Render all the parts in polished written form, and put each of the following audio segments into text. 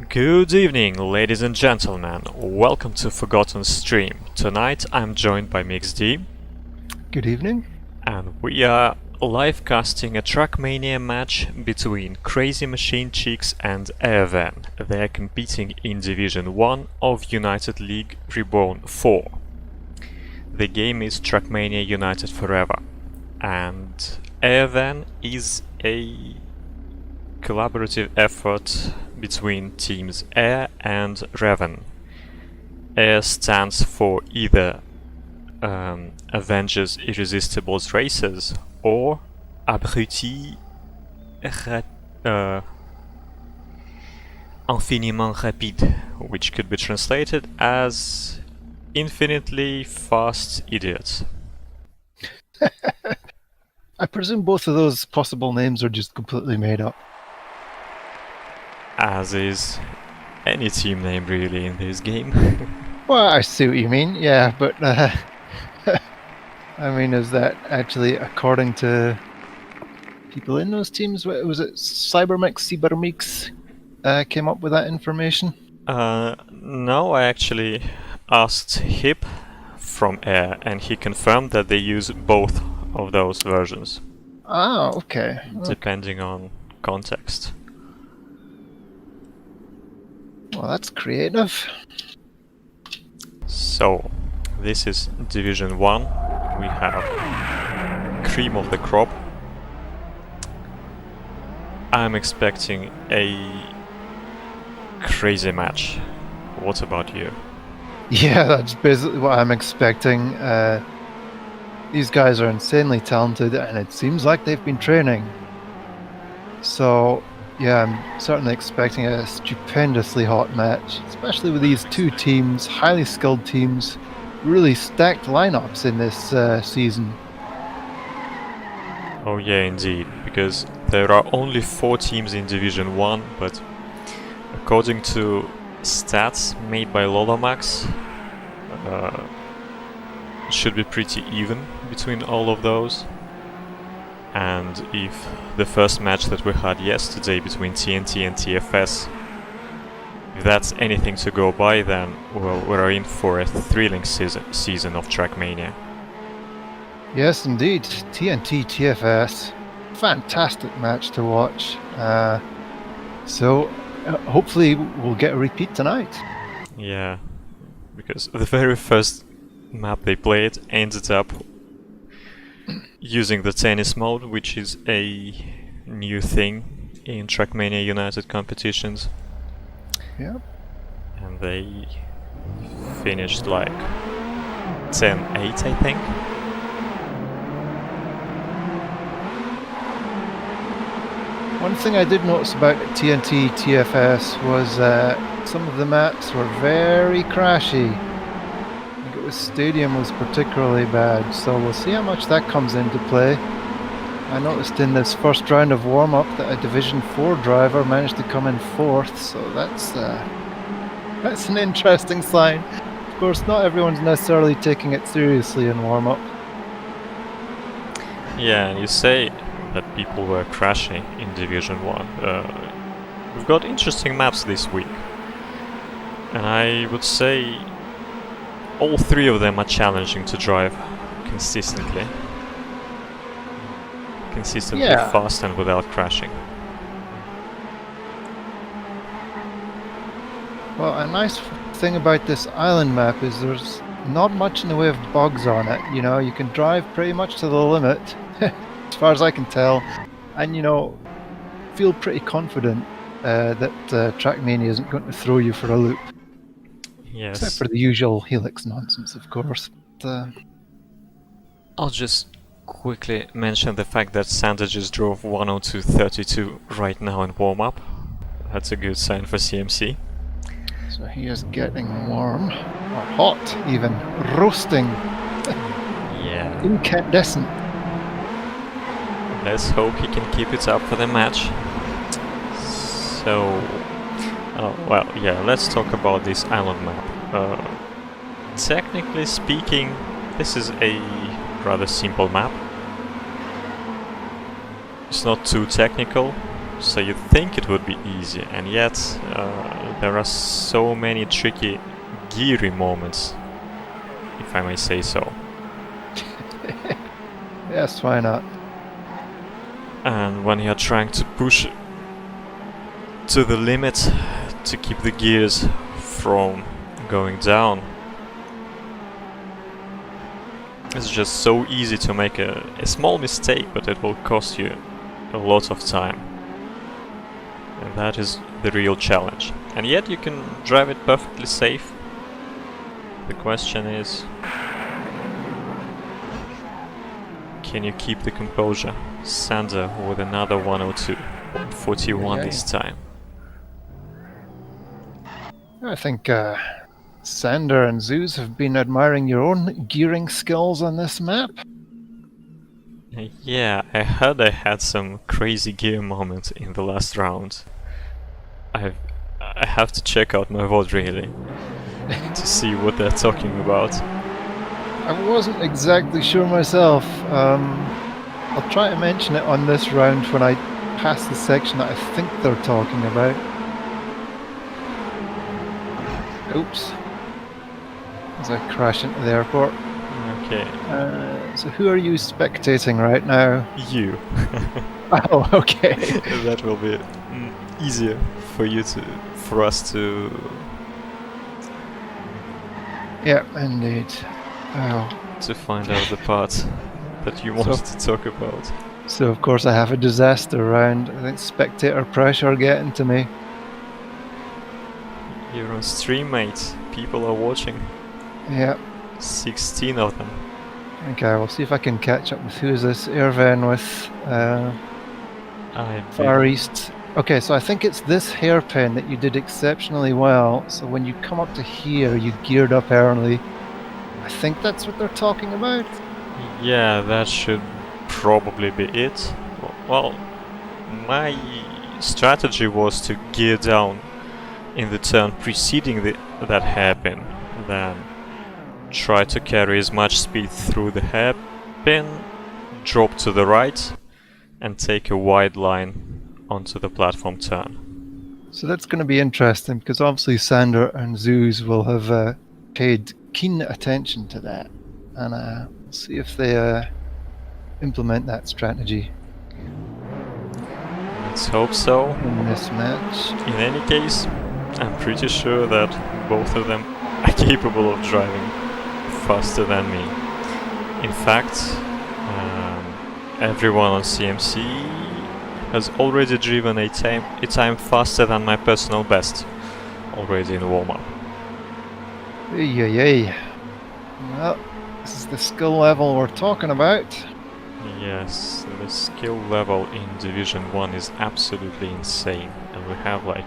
Good evening, ladies and gentlemen. Welcome to Forgotten stream. Tonight I'm joined by MixD. Good evening. And we are live casting a Trackmania match between Crazy Machine Chicks and Airven. They are competing in Division 1 of United League Reborn 4. The game is Trackmania United Forever. And Airven is a collaborative effort between teams Air and Reven. Air stands for either Avengers Irresistibles Racers or Abruti Infiniment Rapide, which could be translated as Infinitely Fast Idiots. I presume both of those possible names are just completely made up. As is any team name really in this game. Well, I see what you mean, yeah, but I mean, is that actually according to people in those teams? Was it Cibermix came up with that information? No, I actually asked Hip from Air and he confirmed that they use both of those versions. Ah, okay. Depending on context. Well, that's creative. So, this is Division 1. We have cream of the crop. I'm expecting a crazy match. What about you? Yeah, that's basically what I'm expecting. These guys are insanely talented and it seems like they've been training. So, yeah, I'm certainly expecting a stupendously hot match, especially with these two teams, highly skilled teams, really stacked lineups in this season. Oh yeah, indeed, because there are only 4 teams in Division 1, but according to stats made by Lolomax, it should be pretty even between all of those. And if the first match that we had yesterday between TNT and TFS, if that's anything to go by, then well, we're in for a thrilling season of Trackmania. Yes, indeed. TNT TFS. Fantastic match to watch. So hopefully we'll get a repeat tonight. Yeah, because the very first map they played ended up using the tennis mode, which is a new thing in Trackmania United competitions. Yeah. And they finished like 10-8, I think. One thing I did notice about TNT TFS was some of the maps were very crashy. Stadium was particularly bad, so we'll see how much that comes into play. I noticed in this first round of warm-up that a Division 4 driver managed to come in 4th, so that's an interesting sign. Of course, not everyone's necessarily taking it seriously in warm-up. Yeah, and you say that people were crashing in Division 1. We've got interesting maps this week, and I would say all 3 of them are challenging to drive consistently. Yeah. Fast and without crashing. Well, a nice thing about this island map is there's not much in the way of bugs on it. You know, you can drive pretty much to the limit, as far as I can tell, and you know, feel pretty confident that Trackmania isn't going to throw you for a loop. Yes. Except for the usual Helix nonsense, of course. I'll just quickly mention the fact that Sander just drove 102.32 right now in warm-up. That's a good sign for CMC. So he is getting warm, or hot even, roasting. Yeah. Incandescent. Let's hope he can keep it up for the match. So, well, yeah, let's talk about this island map. Technically speaking, this is a rather simple map. It's not too technical, so you'd think it would be easy, and yet there are so many tricky, geary moments, if I may say so. Yes, why not? And when you're trying to push to the limit to keep the gears from going down, it's just so easy to make a small mistake, but it will cost you a lot of time. And that is the real challenge. And yet you can drive it perfectly safe. The question is, can you keep the composure? Sander with another 102, 41 this time. I think Sander and Zooz have been admiring your own gearing skills on this map. Yeah, I heard I had some crazy gear moments in the last round. I have to check out my VOD really to see what they're talking about. I wasn't exactly sure myself. I'll try to mention it on this round when I pass the section that I think they're talking about. Oops. As I crash into the airport. Okay. So who are you spectating right now? You. Oh, okay. That will be easier for us to... Yeah, indeed. Oh. To find out the part that you wanted to talk about. So of course I have a disaster round. I think spectator pressure getting to me. You're on stream, mate. People are watching. Yeah. 16 of them. Okay, we'll see if I can catch up with who is this Airven with Far East. Okay, so I think it's this hairpin that you did exceptionally well. So when you come up to here, you geared up early. I think that's what they're talking about. Yeah, that should probably be it. Well, my strategy was to gear down in the turn preceding that hairpin, then try to carry as much speed through the hairpin, drop to the right, and take a wide line onto the platform turn. So that's going to be interesting, because obviously Sander and Zooz will have paid keen attention to that, and we'll see if they implement that strategy. Let's hope so. In this match. In any case, I'm pretty sure that both of them are capable of driving faster than me. In fact, everyone on CMC has already driven a time faster than my personal best already in warm-up. Yay. Well, this is the skill level we're talking about. Yes, the skill level in Division 1 is absolutely insane, and we have like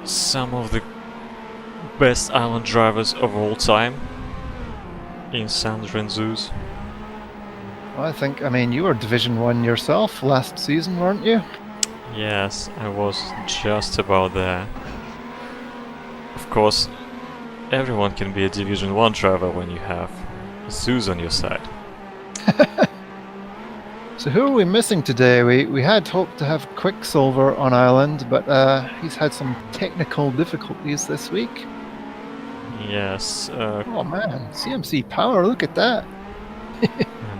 some of the best island drivers of all time in Sander and Zooz. Well, I mean, you were Division 1 yourself last season, weren't you? Yes, I was just about there. Of course, everyone can be a Division 1 driver when you have Zooz on your side. So who are we missing today? We had hoped to have Quicksilver on island, but he's had some technical difficulties this week. Yes. Oh man, CMC power, look at that.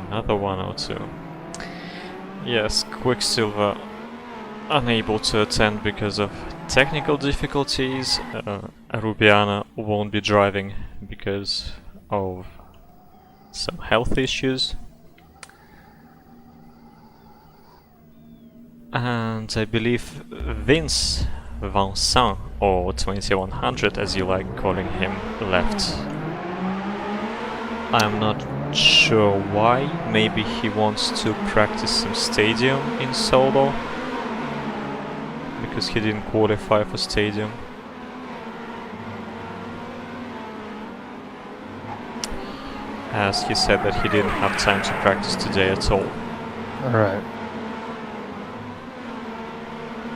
Another 102. Yes, Quicksilver unable to attend because of technical difficulties. Rubiana won't be driving because of some health issues. And I believe Vince Vincent, or 2100 as you like calling him, left. I'm not sure why. Maybe he wants to practice some stadium in solo, because he didn't qualify for stadium. As he said that he didn't have time to practice today at all. Alright.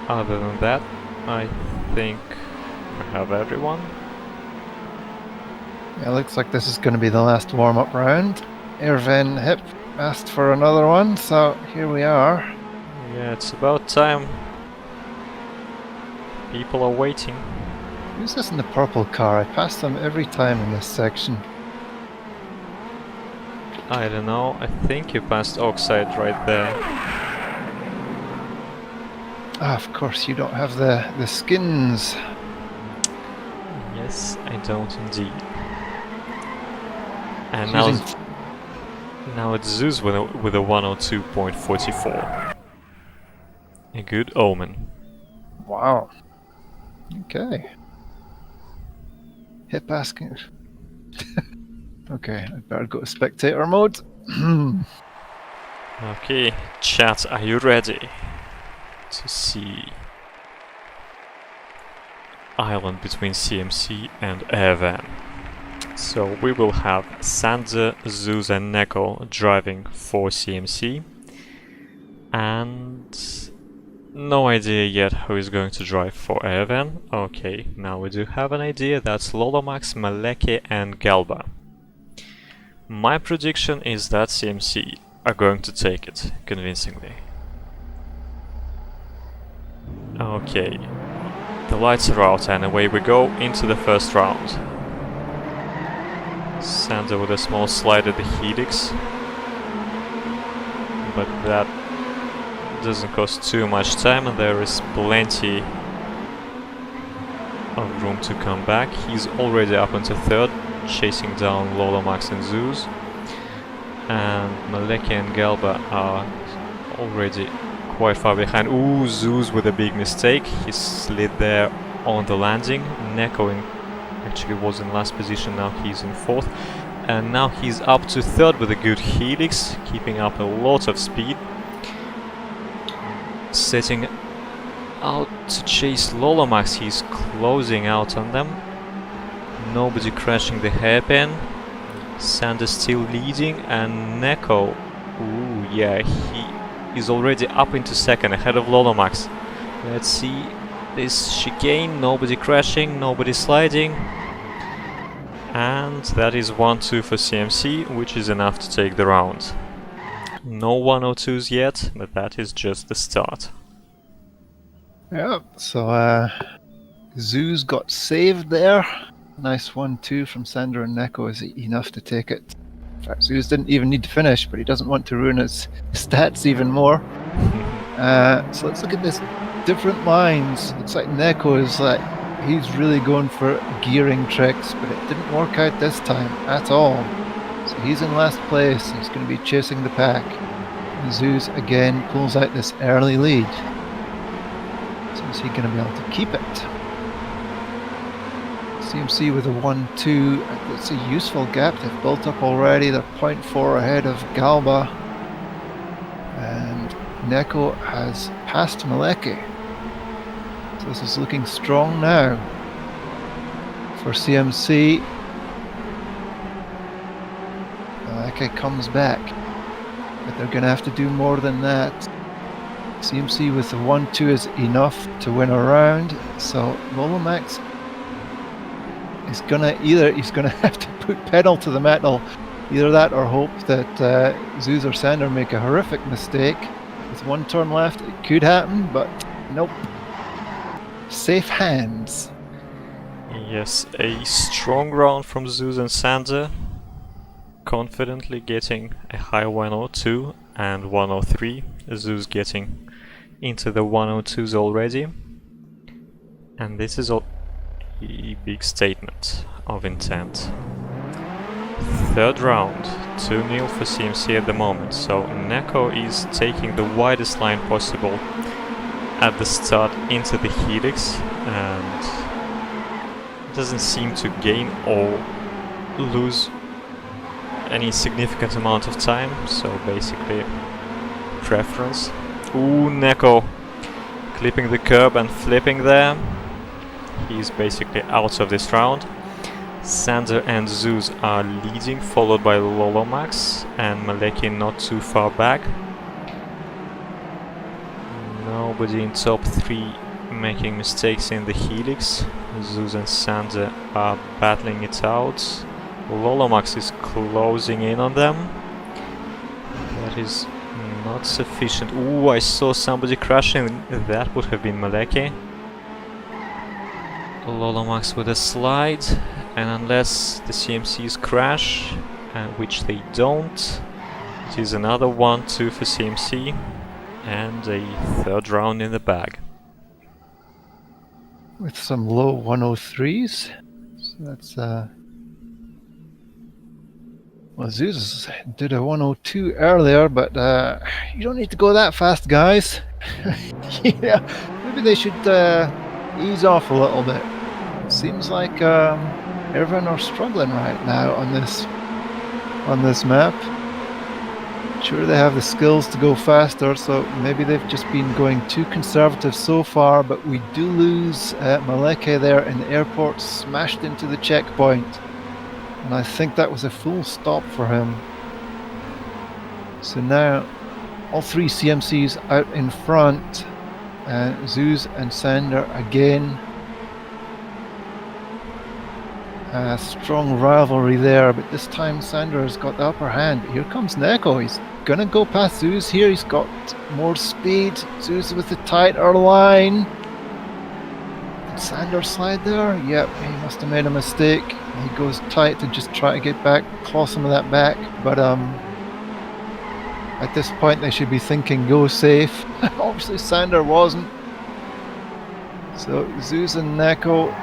Other than that, I think we have everyone. Yeah, looks like this is going to be the last warm-up round. Airven Hip asked for another one, so here we are. Yeah, it's about time. People are waiting. Who's this in the purple car? I pass them every time in this section. I don't know, I think you passed Oxyde right there. Ah, of course, you don't have the skins. Yes, I don't indeed. And now it's Zooz with a 102.44. A good omen. Wow. Okay. Hip asking. Okay, I'd better go to spectator mode. Okay, chat, are you ready to see island between CMC and Airven? So we will have Sander, Zooz and Neko driving for CMC, and no idea yet who is going to drive for Airven. Okay, now we do have an idea. That's Lolomax, Maleke and Galba. My prediction is that CMC are going to take it convincingly. Okay, the lights are out and away we go into the first round. Sander with a small slide at the helix, but that doesn't cost too much time and there is plenty of room to come back. He's already up into third, chasing down Lolomax and Zooz, and Maleke and Galba are already quite far behind. Ooh, Zooz with a big mistake. He slid there on the landing. Neko actually was in last position, now he's in fourth. And now he's up to third with a good helix, keeping up a lot of speed. Setting out to chase Lolomax, he's closing out on them. Nobody crashing the hairpin. Sander still leading, and Neko, ooh yeah, he is already up into second, ahead of Lolomax. Let's see this chicane, nobody crashing, nobody sliding. And that is 1-2 for CMC, which is enough to take the round. No 102s yet, but that is just the start. Yeah, so Zooz got saved there. Nice 1-2 from Sander and Neko is enough to take it. In fact, Zooz didn't even need to finish, but he doesn't want to ruin his stats even more. So let's look at this different lines. Looks like Neko is like, he's really going for gearing tricks, but it didn't work out this time at all. So he's in last place, he's going to be chasing the pack. And Zooz again pulls out this early lead. So is he going to be able to keep it? CMC with a 1-2, it's a useful gap they've built up already. They're 0.4 ahead of Galba. And Neko has passed Maleke. So this is looking strong now for CMC. Maleke comes back, but they're going to have to do more than that. CMC with the 1-2 is enough to win a round, so Lolomax is he's gonna have to put pedal to the metal, either that or hope that Zooz or Sander make a horrific mistake. With one turn left, it could happen, but nope. Safe hands. Yes, a strong round from Zooz and Sander, confidently getting a high 102 and 103. Zooz getting into the 102s already, and this is a big statement of intent. Third round, 2-0 for CMC at the moment, so Neko is taking the widest line possible at the start into the helix and doesn't seem to gain or lose any significant amount of time, so basically preference. Ooh, Neko clipping the curb and flipping there. He's basically out of this round. Sander and Zooz are leading, followed by Lolomax and Maleke not too far back. Nobody in top 3 making mistakes in the helix. Zooz and Sander are battling it out. Lolomax is closing in on them. That is not sufficient. Ooh, I saw somebody crashing. That would have been Maleke. Lolomax with a slide, and unless the CMCs crash, which they don't, it is another 1-2 for CMC and a third round in the bag. With some low 103s. So that's well, Zooz did a 102 earlier, but you don't need to go that fast, guys. Yeah, maybe they should ease off a little bit. It seems like Airven are struggling right now on this map. Sure, they have the skills to go faster, so maybe they've just been going too conservative so far, but we do lose Maleke there in the airport, smashed into the checkpoint. And I think that was a full stop for him. So now, all three CMCs out in front. Zooz and Sander again. Strong rivalry there, but this time Sander has got the upper hand. Here comes Neko. He's gonna go past Zooz here. He's got more speed. Zooz with the tighter line. Did Sander slide there? Yep, he must have made a mistake. He goes tight to just try to get back, claw some of that back. But at this point they should be thinking go safe. Obviously Sander wasn't. So Zooz and Neko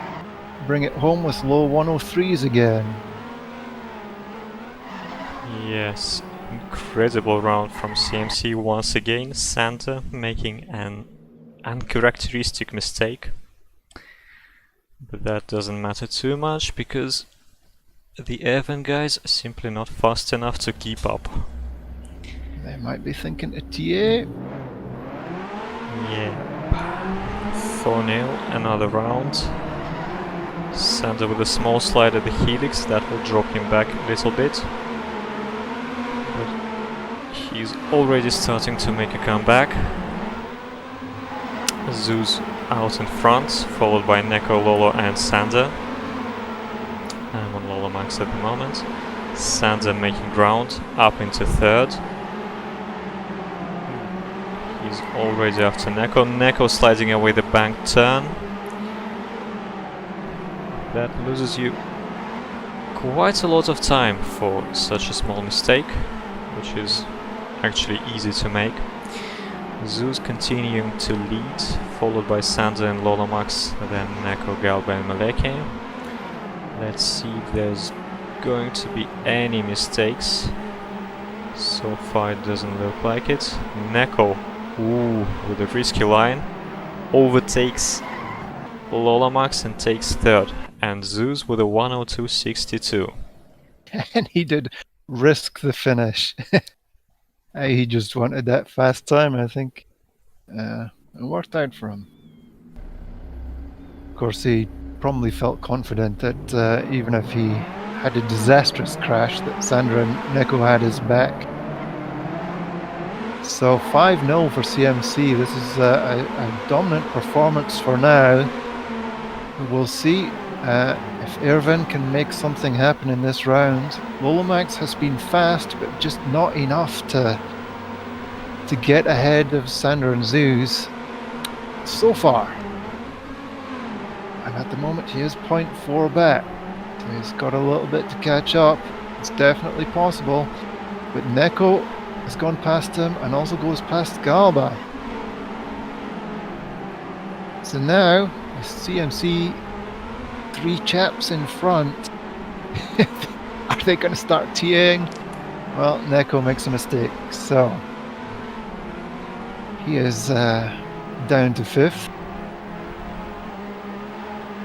bring it home with low 103s again. Yes, incredible round from CMC once again. Sander making an uncharacteristic mistake. But that doesn't matter too much because the Airven guys are simply not fast enough to keep up. They might be thinking a TA. Yeah. 4-0, another round. Sander with a small slide at the helix, that will drop him back a little bit. But he's already starting to make a comeback. Zooz out in front, followed by Neko, Lolo and Sander. I'm on Lolomax at the moment. Sander making ground, up into third. He's already after Neko. Neko sliding away the bank turn. That loses you quite a lot of time for such a small mistake, which is actually easy to make. Zooz continuing to lead, followed by Sander and Lolomax, then Neko, Galba and Maleke. Let's see if there's going to be any mistakes. So far it doesn't look like it. Neko, with a risky line, overtakes Lolomax and takes third. And Zooz with a 102.62. And he did risk the finish. He just wanted that fast time, I think. It worked out for him. Of course, he probably felt confident that even if he had a disastrous crash, that Sander and Neko had his back. So 5-0 for CMC. This is a dominant performance for now. We'll see if Airven can make something happen in this round. Lolomax has been fast, but just not enough to get ahead of Sander and Zooz so far. And at the moment he is 0.4 back. So he's got a little bit to catch up. It's definitely possible. But Neko has gone past him and also goes past Galba. So now, with CMC 3 chaps in front, are they going to start TAing? Well, Neko makes a mistake, so he is down to 5th.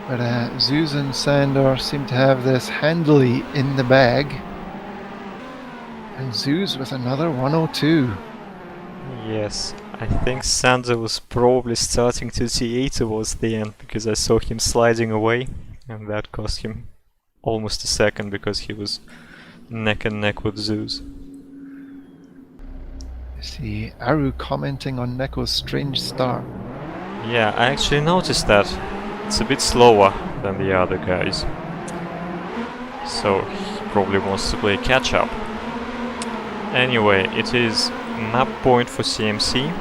But Zooz and Sander seem to have this handily in the bag. And Zooz with another 102. Yes, I think Sander was probably starting to TA towards the end because I saw him sliding away, and that cost him almost a second because he was neck and neck with Zooz. See Aru commenting on Neko's strange start. Yeah, I actually noticed that. It's a bit slower than the other guys. So he probably wants to play catch up. Anyway, it is map point for CMC.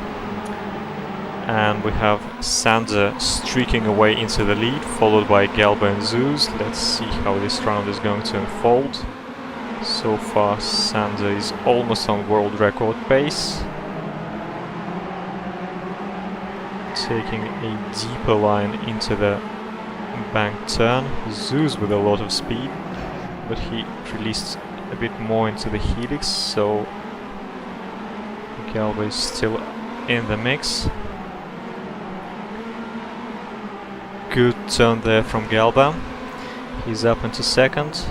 And we have Sander streaking away into the lead, followed by Galba and Zooz. Let's see how this round is going to unfold. So far, Sander is almost on world record pace. Taking a deeper line into the bank turn. Zooz with a lot of speed, but he released a bit more into the helix, so Galba is still in the mix. Good turn there from Galba. He's up into second.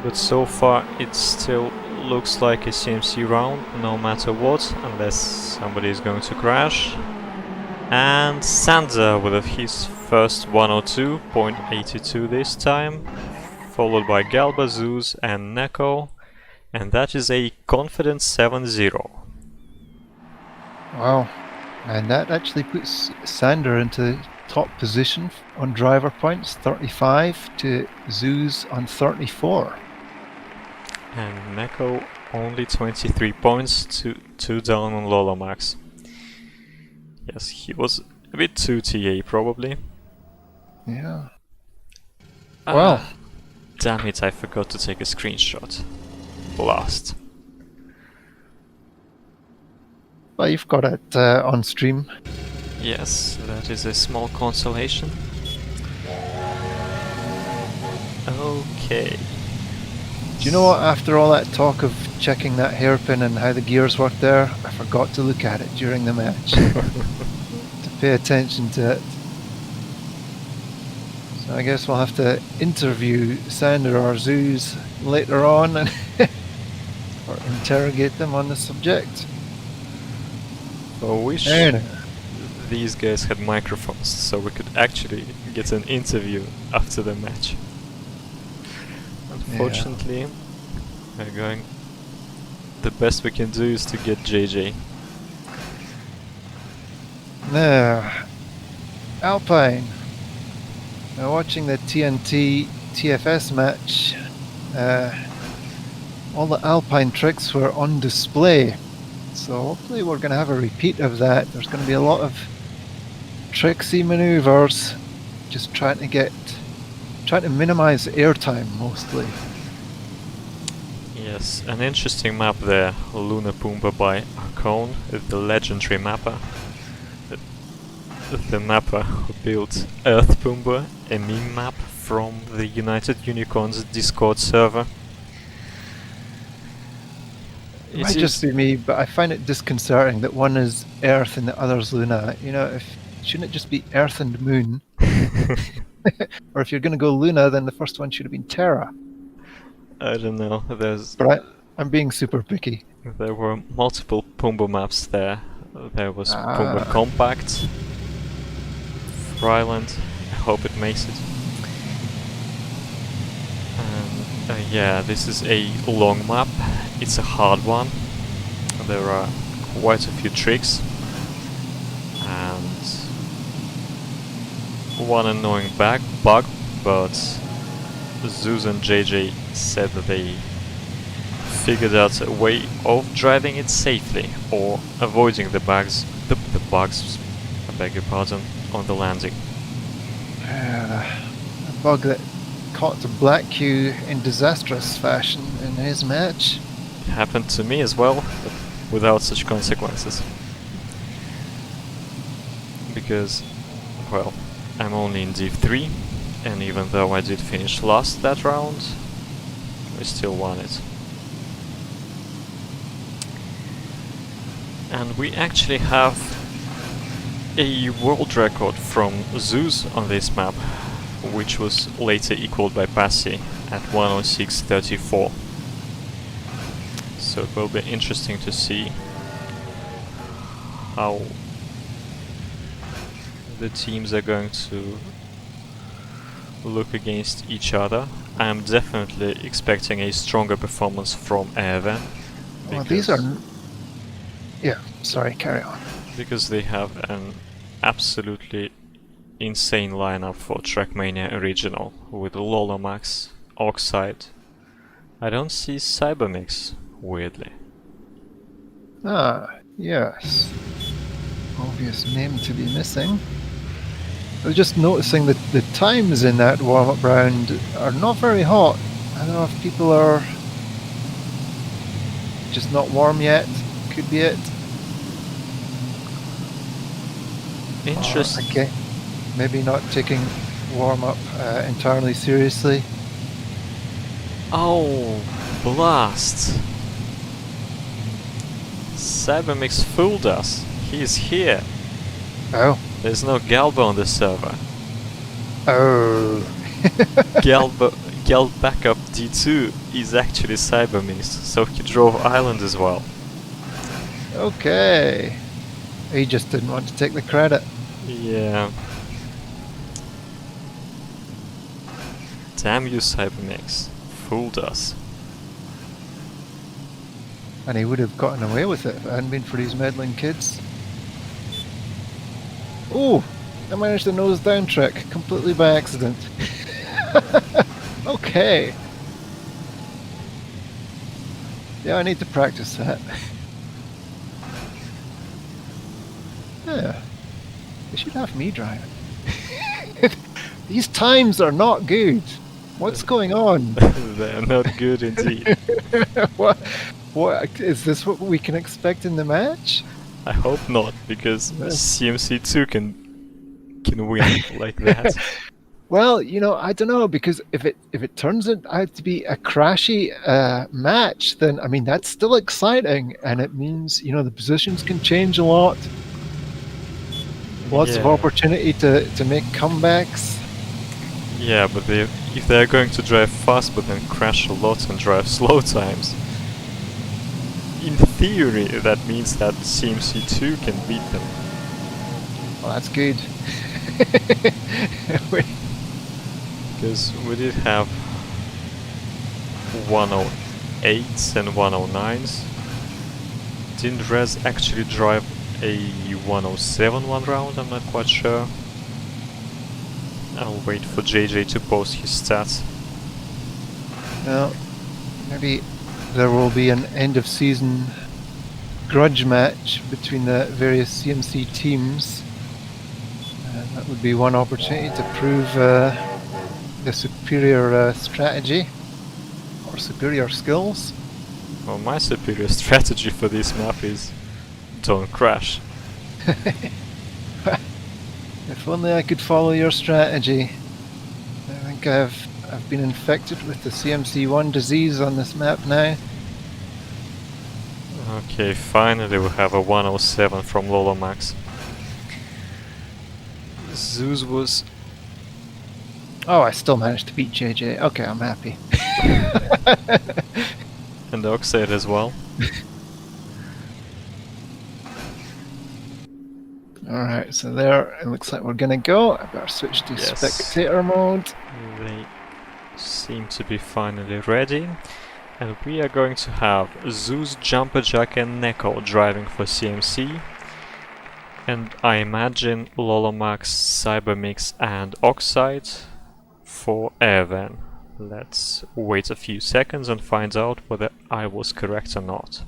But so far it still looks like a CMC round, no matter what, unless somebody is going to crash. And Sander with his first 102.82 this time, followed by Galba, Zooz and Neko. And that is a confident 7-0. Wow. And that actually puts Sander into top position on driver points, 35 to Zooz on 34. And Neko only 23 points, two down on Lolomax. Yes, he was a bit too TA probably. Yeah. Well. Damn it, I forgot to take a screenshot. Last. Well, you've got it on stream. Yes, that is a small consolation. Okay. Do you know what, after all that talk of checking that hairpin and how the gears work there, I forgot to look at it during the match. To pay attention to it. So I guess we'll have to interview Sander or Zooz later on and or interrogate them on the subject. I wish these guys had microphones so we could actually get an interview after the match. Unfortunately, we're going. The best we can do is to get JJ. Now, Alpine. Now, watching the TNT TFS match, all the Alpine tricks were on display. So hopefully we're going to have a repeat of that. There's going to be a lot of tricksy maneuvers, just trying to minimize airtime mostly. Yes, an interesting map there, Luna Pumbaa by Arcone, the legendary mapper. The mapper who built Earth Pumbaa, a meme map from the United Unicorns Discord server. It might just be me, but I find it disconcerting that one is Earth and the other's Luna. You know, shouldn't it just be Earth and Moon? Or if you're going to go Luna, then the first one should have been Terra. I don't know. But I'm being super picky. There were multiple Pumbaa maps there. There was Pumbaa Compact, Island. I hope it makes it. And yeah, this is a long map. It's a hard one. There are quite a few tricks and one annoying bug, but Zooz and JJ said that they figured out a way of driving it safely or avoiding the bugs, I beg your pardon, on the landing. A bug that caught the Black Q in disastrous fashion in his match. It happened to me as well, but without such consequences. Because, well, I'm only in Div 3, and even though I did finish last that round, we still won it. And we actually have a world record from Zooz on this map, which was later equaled by Passy at 106.34. So it will be interesting to see how the teams are going to look against each other. I am definitely expecting a stronger performance from Airven. Well, these are... Yeah, sorry, carry on. Because they have an absolutely insane lineup for Trackmania Original with Lolomax, Oxyde. I don't see Cibermix, weirdly. Ah, yes. obvious name to be missing. I was just noticing that the times in that warm-up round are not very hot. I don't know if people are just not warm yet. Could be it. Interesting. Okay. Maybe not taking warm-up entirely seriously. Oh, blast! Cibermix fooled us. He's here. Oh. There's no Galba on the server. Oh. Gal backup D2 is actually Cibermix, so he drove Island as well. Okay. He just didn't want to take the credit. Yeah. Damn you, Cibermix. Fooled us. And he would have gotten away with it if it hadn't been for these meddling kids. Oh! I managed the nose down trick completely by accident. Okay. Yeah, I need to practice that. Yeah. They should have me driving. These times are not good. What's going on? They're not good indeed. What is this? What we can expect in the match? I hope not, because CMC2 can win like that. Well, you know, I don't know, because if it turns out to be a crashy match, then I mean that's still exciting, and it means, you know, the positions can change a lot. Lots of opportunity to make comebacks. Yeah, but if they're going to drive fast but then crash a lot and drive slow times, in theory that means that CMC2 can beat them. Well, that's good. Because we did have 108s and 109s. Didn't Rez actually drive a 107 one round? I'm not quite sure. I'll wait for JJ to post his stats. Well, maybe there will be an end of season grudge match between the various CMC teams. That would be one opportunity to prove the superior strategy or superior skills. Well, my superior strategy for this map is don't crash. If only I could follow your strategy. I think I've been infected with the CMC1 disease on this map now. Okay, finally we have a 107 from Lolomax. Zooz was... Oh, I still managed to beat JJ. Okay, I'm happy. And Oxyde as well. Alright, so there it looks like we're gonna go. I better switch to spectator mode. They seem to be finally ready. And we are going to have Zooz, JumperJack and Neko driving for CMC. And I imagine Lolomax, Cibermix and Oxyde for Airven. Let's wait a few seconds and find out whether I was correct or not.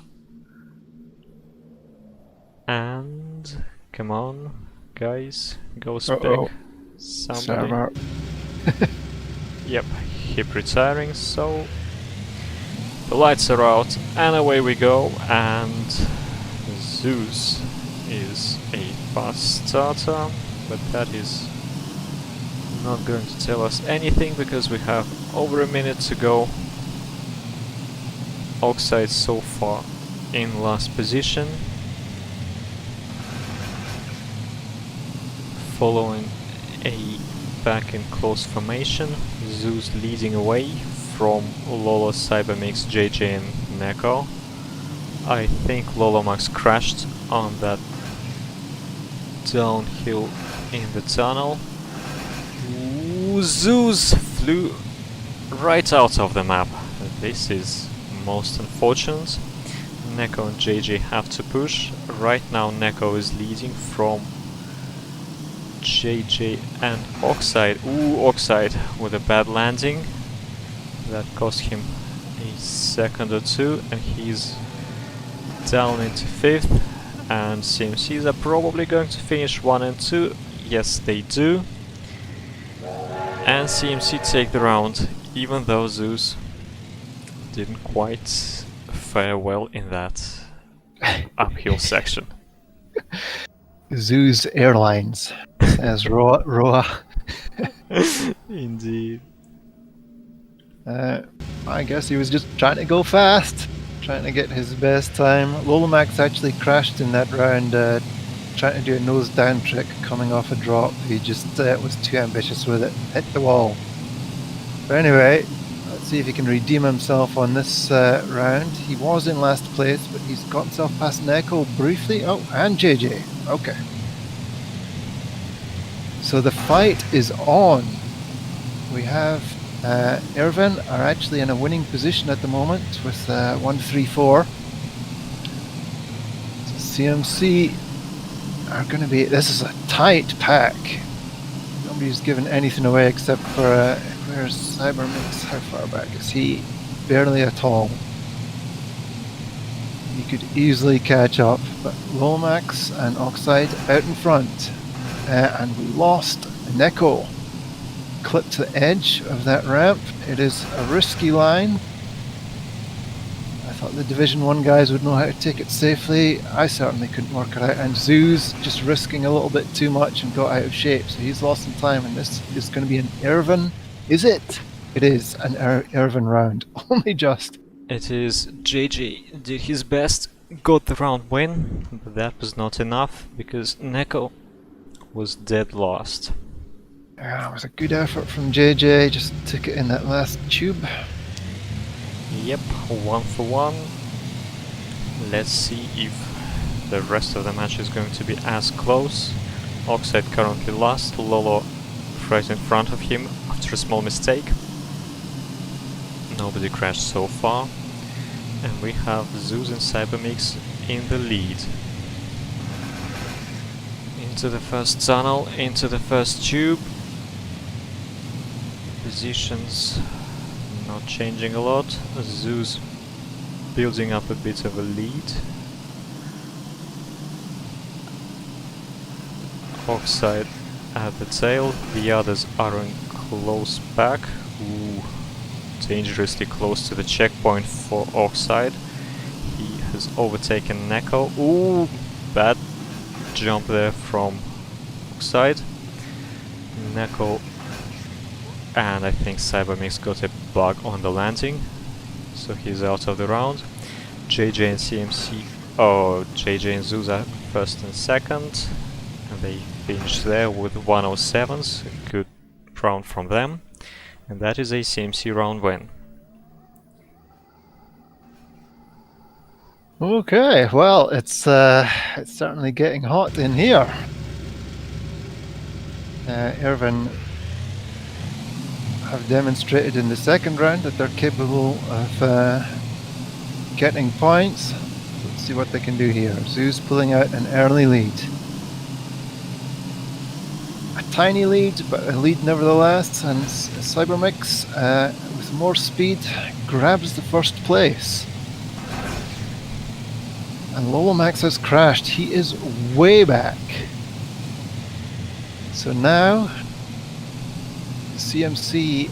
And... come on, guys, go spec. Somebody. Yep, hip retiring, so the lights are out and away we go, and Zooz is a fast starter, but that is not going to tell us anything because we have over a minute to go. Oxyde so far in last position, following a back in close formation. Zooz leading away from Lolo, Cibermix, JJ and Neko. I think Lolomax crashed on that downhill in the tunnel. Ooh, Zooz flew right out of the map. This is most unfortunate. Neko and JJ have to push. Right now Neko is leading from JJ and Oxyde. Ooh, Oxyde with a bad landing. That cost him a second or two, and he's down into 5th. and CMCs are probably going to finish 1 and 2. Yes, they do. And CMC take the round, even though Zooz didn't quite fare well in that uphill section. Zooz Airlines, says Roa. Indeed. I guess he was just trying to go fast, trying to get his best time. Lolomax actually crashed in that round, trying to do a nose down trick coming off a drop. He just was too ambitious with it, hit the wall. But anyway, let's see if he can redeem himself on this round. He was in last place, but he's got himself past Neko briefly. Oh, and JJ. Okay. So the fight is on. We have Airven are actually in a winning position at the moment with 1-3-4. So CMC are going to be. This is a tight pack. Nobody's given anything away except for where's Cibermix? How far back is he? Barely at all. He could easily catch up, but Lolomax and Oxyde out in front, and we lost Neko. Clipped to the edge of that ramp. It is a risky line. I thought the Division 1 guys would know how to take it safely. I certainly couldn't work it out, and Zooz just risking a little bit too much and got out of shape, so he's lost some time, and this is going to be an Airven. Is it? It is an Airven round. Only just. It is. JJ did his best, got the round win, but that was not enough because Neko was dead last. Yeah, it was a good effort from JJ, just took it in that last tube. Yep, 1 for 1. Let's see if the rest of the match is going to be as close. Oxyde currently last, Lolo right in front of him after a small mistake. Nobody crashed so far. And we have Zooz and Cibermix in the lead. Into the first tunnel, into the first tube. Positions not changing a lot. Zooz building up a bit of a lead. Oxyde at the tail, the others are in close back. Ooh, dangerously close to the checkpoint for Oxyde. He has overtaken Neko. Ooh, bad jump there from Oxyde. Neko and I think Cibermix got a bug on the landing, so he's out of the round. JJ and CMC, JJ and Zooz are first and second, and they finished there with 107s. A good round from them, and that is a CMC round win. Okay, well, it's certainly getting hot in here. Airven have demonstrated in the second round that they're capable of getting points. Let's see what they can do here. Zooz pulling out an early lead. A tiny lead, but a lead nevertheless, and Cibermix with more speed grabs the first place. And Lolomax has crashed. He is way back. So now CMC,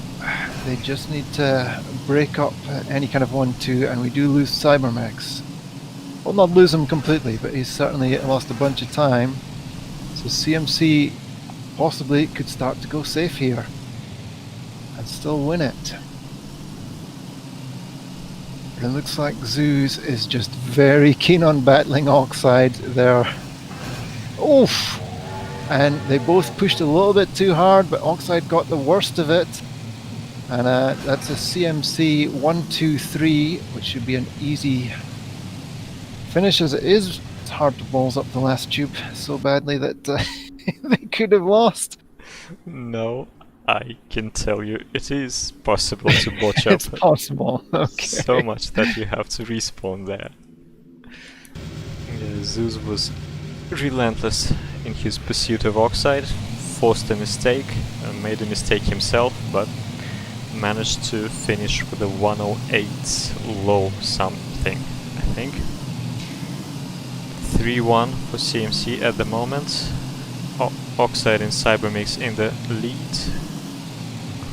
they just need to break up any kind of 1-2, and we do lose Cibermix. Well, not lose him completely, but he's certainly lost a bunch of time. So CMC possibly could start to go safe here and still win it. It looks like Zooz is just very keen on battling Oxyde there. Oof! And they both pushed a little bit too hard, but Oxyde got the worst of it. And that's a CMC 1-2-3, which should be an easy finish as it is. It's hard to balls up the last tube so badly that they could have lost. No, I can tell you it is possible to botch up. It's possible, okay. So much that you have to respawn there. Yeah, Zooz was relentless in his pursuit of Oxyde, forced a mistake, made a mistake himself, but managed to finish with a 108 low something, I think. 3-1 for CMC at the moment. Oxyde and Cibermix in the lead,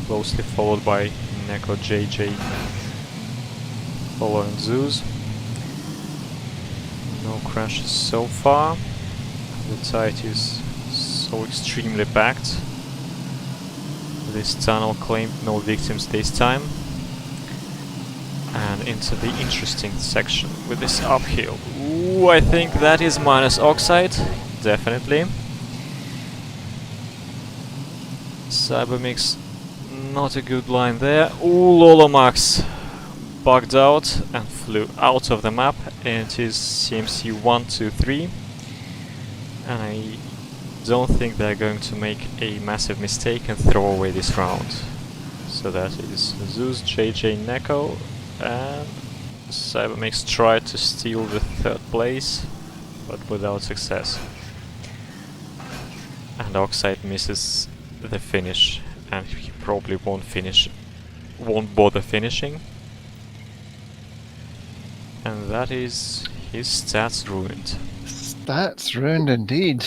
closely followed by Neko, JJ, following Zooz. No crashes so far. The tight is so extremely packed. This tunnel claimed no victims this time. And into the interesting section with this uphill. Ooh, I think that is minus Oxyde, definitely. Cibermix, not a good line there. Ooh, Lolomax bugged out and flew out of the map, and it is CMC 1, 2, 3. And I don't think they're going to make a massive mistake and throw away this round. So that is Zooz, JJ, Neko, and Cibermix tried to steal the third place, but without success. And Oxyde misses the finish, and he probably won't bother finishing. And that is his stats ruined. Stats ruined indeed.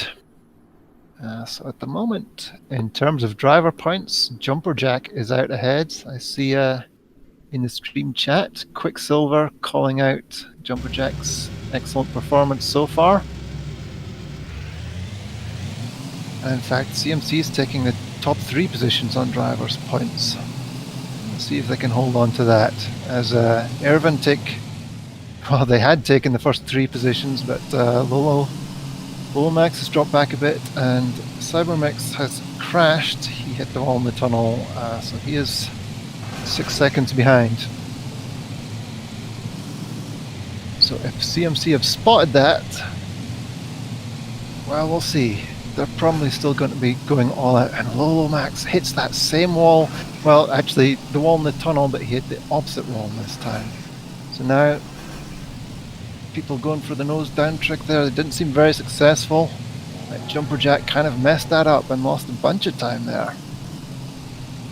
So at the moment, in terms of driver points, JumperJack is out ahead. I see in the stream chat, Quicksilver calling out JumperJack's excellent performance so far. And in fact, CMC is taking the top 3 positions on drivers' points. Let's see if they can hold on to that. As Airven well, they had taken the first 3 positions, but Lolomax has dropped back a bit, and Cibermix has crashed. He hit the wall in the tunnel, so he is 6 seconds behind. So if CMC have spotted that, well, we'll see. They're probably still going to be going all out, and Lolomax hits that same wall. Well, actually, the wall in the tunnel, but he hit the opposite wall this time. So now, people going for the nose down trick there. They didn't seem very successful. JumperJack kind of messed that up and lost a bunch of time there.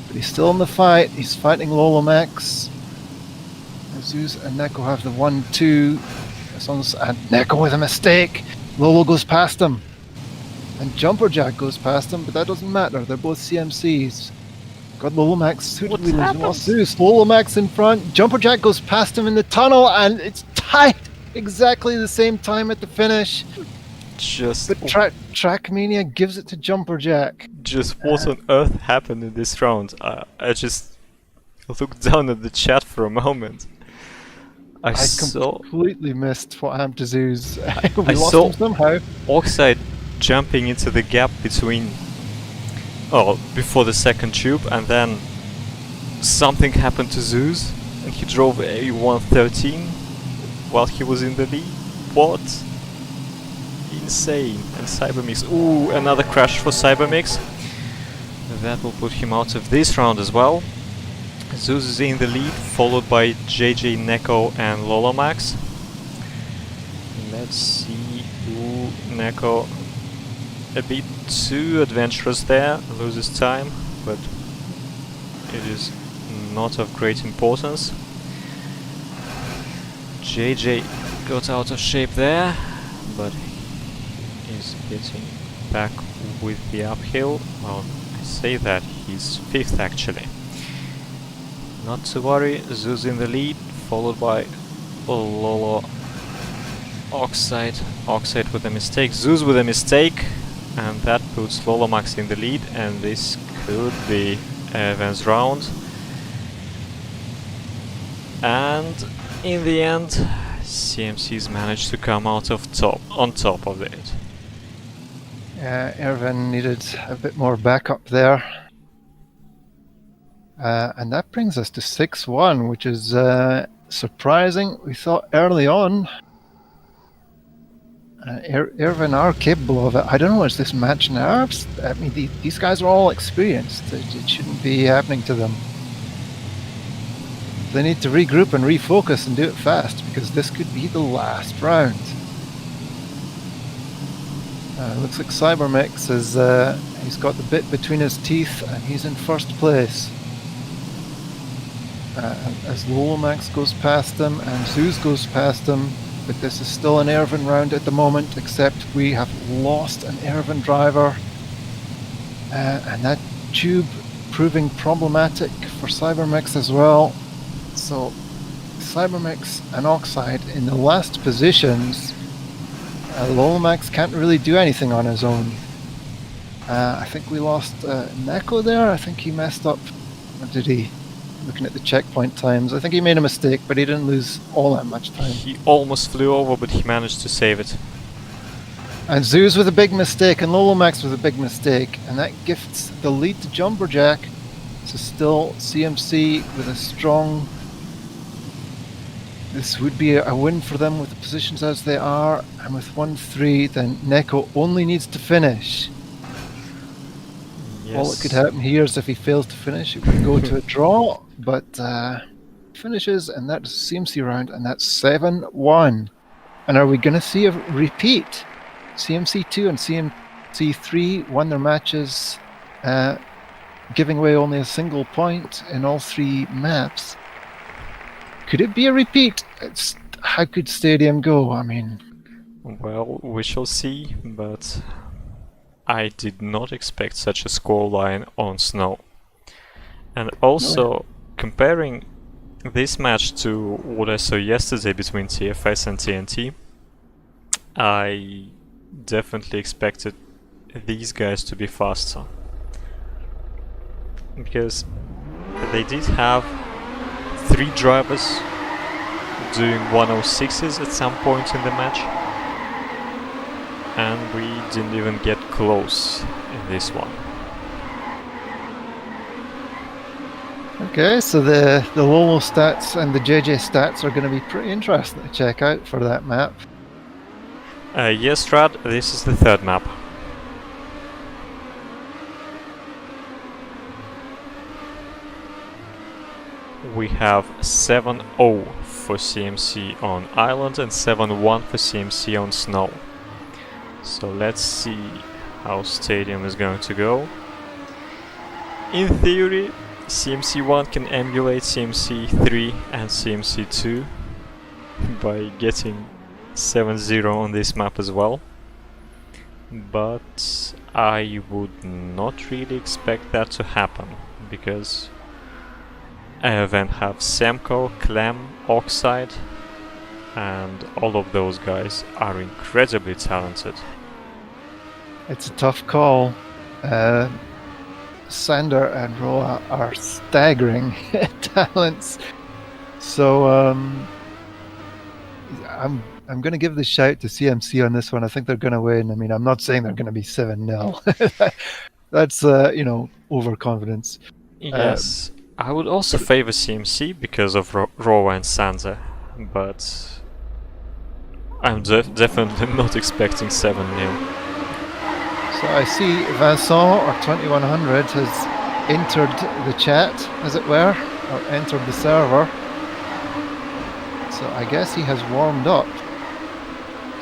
But he's still in the fight. He's fighting Lolomax. Zooz and Neko have the 1-2. And Neko with a mistake. Lolo goes past him. And JumperJack goes past him, but that doesn't matter. They're both CMCs. God, Lolomax. Who did we lose? We lost Zooz. Lolomax in front. JumperJack goes past him in the tunnel, and it's tight. Exactly the same time at the finish. But Trackmania gives it to JumperJack. Just what on earth happened in this round? I just looked down at the chat for a moment. I completely missed what happened to Zooz. We lost him somehow. Oxyde jumping into the gap between, before the second tube, and then something happened to Zooz, and he drove a 113 while he was in the lead. What? Insane. And Cibermix. Ooh, another crash for Cibermix. That will put him out of this round as well. Zooz is in the lead, followed by JJ, Neko, and Lolomax. Let's see. Ooh, Neko a bit too adventurous there, loses time, but it is not of great importance. JJ got out of shape there, but he's getting back with the uphill. Well, I say that he's 5th actually. Not to worry, Zooz in the lead, followed by Lolo, Oxyde with a mistake, Zooz with a mistake, and that puts Lolomax in the lead, and this could be Airven's round. And in the end, CMC's managed to come out on top of it. Yeah, Airven needed a bit more backup there. And that brings us to 6-1, which is surprising. We thought early on Airven are capable of it. I don't know, is this match nerves? I mean, these guys are all experienced. It shouldn't be happening to them. They need to regroup and refocus and do it fast, because this could be the last round. Looks like Cibermix is he's got the bit between his teeth, and he's in first place. As Lolomax goes past him and Zooz goes past him, but this is still an Airven round at the moment, except we have lost an Airven driver, and that tube proving problematic for Cibermix as well. So Cibermix and Oxyde in the last positions. Lolomax can't really do anything on his own. I think we lost Neko there. I think he messed up. Or did he? Looking at the checkpoint times, I think he made a mistake, but he didn't lose all that much time. He almost flew over, but he managed to save it. And Zooz with a big mistake, and Lolomax with a big mistake, and that gifts the lead to JumperJack. So still CMC with a strong... This would be a win for them with the positions as they are, and with 1-3, then Neko only needs to finish. Yes. All that could happen here is if he fails to finish, it would go to a draw, but finishes, and that's CMC round, and that's 7-1. And are we going to see a repeat? CMC2 and CMC3 won their matches, giving away only a single point in all 3 maps. Could it be a repeat? How could Stadium go? I mean... Well, we shall see, but I did not expect such a scoreline on snow. And also, comparing this match to what I saw yesterday between TFS and TNT, I definitely expected these guys to be faster. Because they did have 3 drivers doing 106s at some point in the match, and we didn't even get close in this one. Okay, so the Lolo stats and the JJ stats are going to be pretty interesting to check out for that map. Yes, Rad, this is the 3rd map. We have 7-0 for CMC on Island and 7-1 for CMC on Snow. So let's see how Stadium is going to go. In theory, CMC1 can emulate CMC3 and CMC2 by getting 7-0 on this map as well. But I would not really expect that to happen, because Airven have Cemko, Clem, Oxyde, and all of those guys are incredibly talented. It's a tough call. Sander and Roa are staggering talents. So I'm going to give the shout to CMC on this one. I think they're going to win. I mean, I'm not saying they're going to be 7-0. That's overconfidence. Yes. I would also favor CMC because of Roa and Sansa, but I'm definitely not expecting 7-0. So I see Vincent, or 2100, has entered the chat, as it were, or entered the server. So I guess he has warmed up.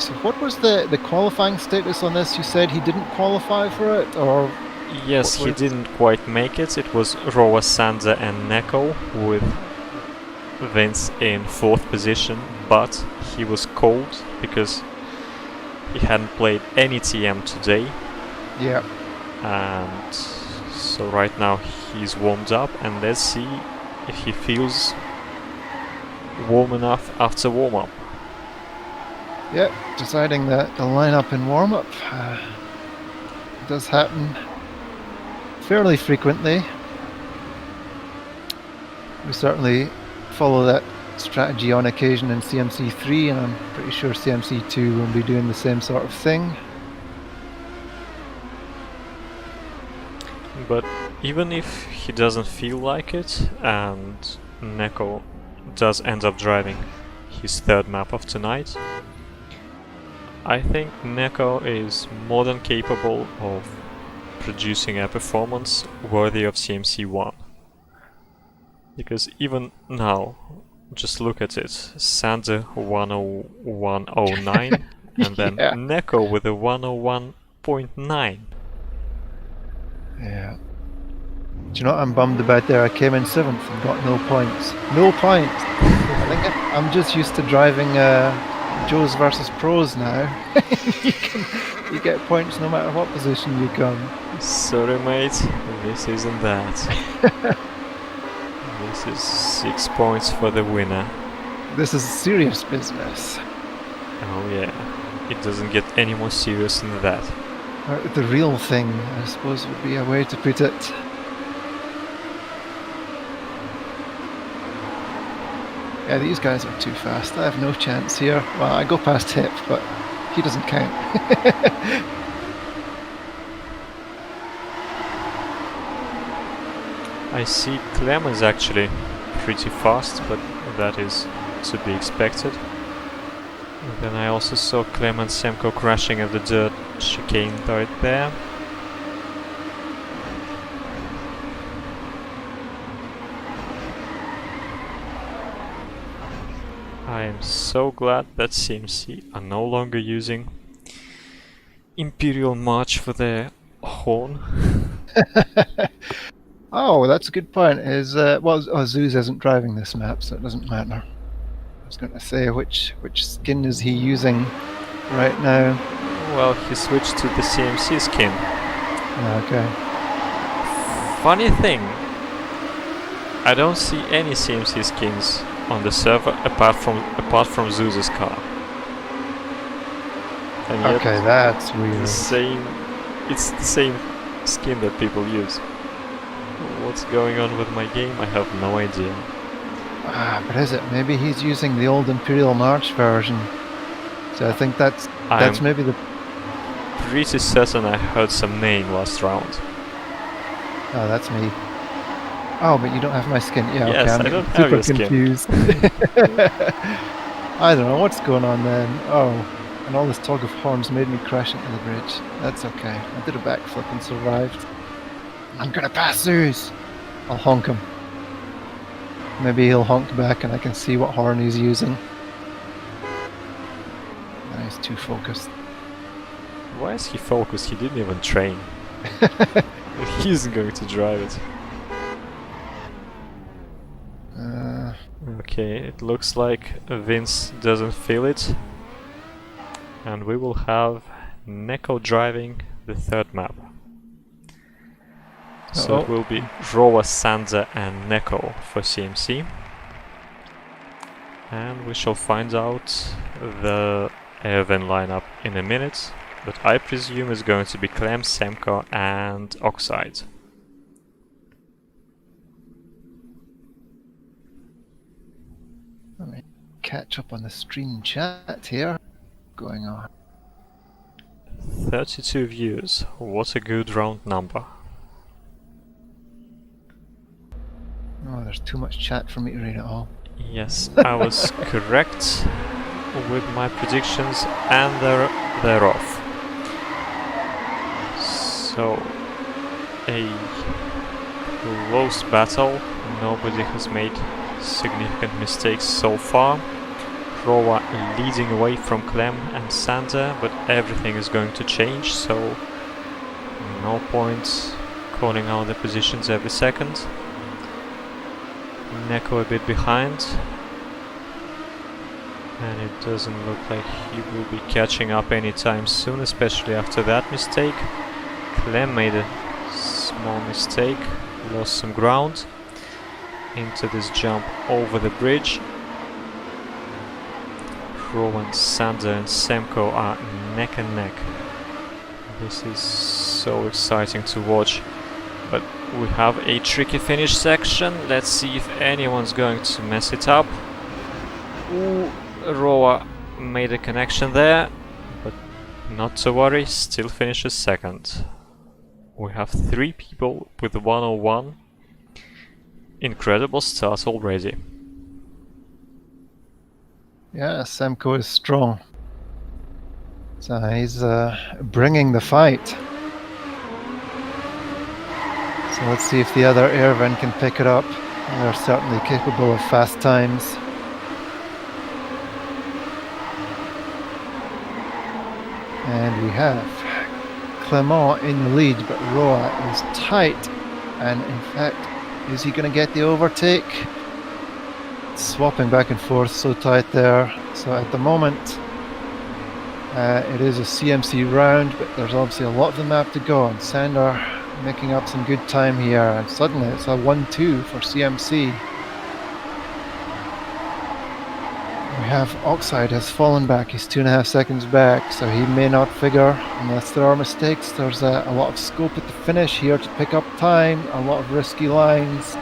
So what was the qualifying status on this? You said he didn't qualify for it, or... Yes, he didn't quite make it. It was Roa, Sanda and Neko, with Vince in 4th position, but he was cold because he hadn't played any TM today. Yeah. And so right now he's warmed up, and let's see if he feels warm enough after warm-up. Yeah, deciding the lineup in warm-up does happen fairly frequently. We certainly follow that strategy on occasion in CMC3, and I'm pretty sure CMC2 will be doing the same sort of thing. But even if he doesn't feel like it, and Neko does end up driving his 3rd map of tonight, I think Neko is more than capable of producing a performance worthy of CMC1. Because even now, just look at it, Sander 101.09 and then Neko with a 101.9. Yeah. Do you know what I'm bummed about there? I came in 7th and got no points. No points! I think I'm just used to driving Joes versus pros now. you get points no matter what position you come. Sorry, mate, this isn't that. This is 6 points for the winner. This is serious business. Oh yeah, it doesn't get any more serious than that. The real thing, I suppose, would be a way to put it. Yeah, these guys are too fast. I have no chance here. Well, I go past Hip, but he doesn't count. I see Clem is actually pretty fast, but that is to be expected. And then I also saw Clem and Cemko crashing at the dirt chicane right there. I am so glad that CMC are no longer using Imperial March for their horn. Oh, that's a good point. Zooz isn't driving this map, so it doesn't matter. I was going to say, which skin is he using right now? Well, he switched to the CMC skin. Okay. Funny thing, I don't see any CMC skins on the server apart from Zooz's car. And yet Okay, that's weird. it's the same skin that people use. What's going on with my game? I have no idea. But is it? Maybe he's using the old Imperial March version. So I think that's maybe the... Pretty certain I heard some name last round. Oh, that's me. Oh, but you don't have my skin. Yeah, yes, okay, I don't I'm have your super confused. I don't know what's going on then. Oh, and all this talk of horns made me crash into the bridge. That's okay. I did a backflip and survived. I'm gonna pass Zooz. I'll honk him. Maybe he'll honk back and I can see what horn he's using. And he's too focused. Why is he focused? He didn't even train. He isn't going to drive it. Okay, it looks like Vince doesn't feel it. And we will have Neko driving the third map. So it will be Roa, Sander and Neko for CMC. And we shall find out the Airven lineup in a minute. But I presume it's going to be Clem, Cemko and Oxyde. Let me catch up on the stream chat here. Going on. 32 views. What a good round number. Oh, there's too much chat for me to read it all. Yes, I was correct with my predictions and they're off. So, a close battle. Nobody has made significant mistakes so far. Roa leading away from Clem and Sander, but everything is going to change, so no point calling out the positions every second. Neko a bit behind, and it doesn't look like he will be catching up anytime soon, especially after that mistake. Clem made a small mistake, lost some ground into this jump over the bridge. Rowan, Sander and Cemko are neck and neck. This is so exciting to watch. But we have a tricky finish section. Let's see if anyone's going to mess it up. Ooh, Roa made a connection there, but not to worry, still finishes second. We have 3 people with 101. Incredible start already. Yeah, Cemko is strong. So he's bringing the fight. So let's see if the other Airven can pick it up. They're certainly capable of fast times. And we have Clement in the lead, but Roa is tight. And in fact, is he going to get the overtake? Swapping back and forth so tight there. So at the moment, It is a CMC round, but there's obviously a lot of the map to go, and Sander making up some good time here, and suddenly it's a 1-2 for CMC. We have Oxyde has fallen back, he's 2.5 seconds back, so he may not figure, unless there are mistakes. There's a lot of scope at the finish here to pick up time, a lot of risky lines.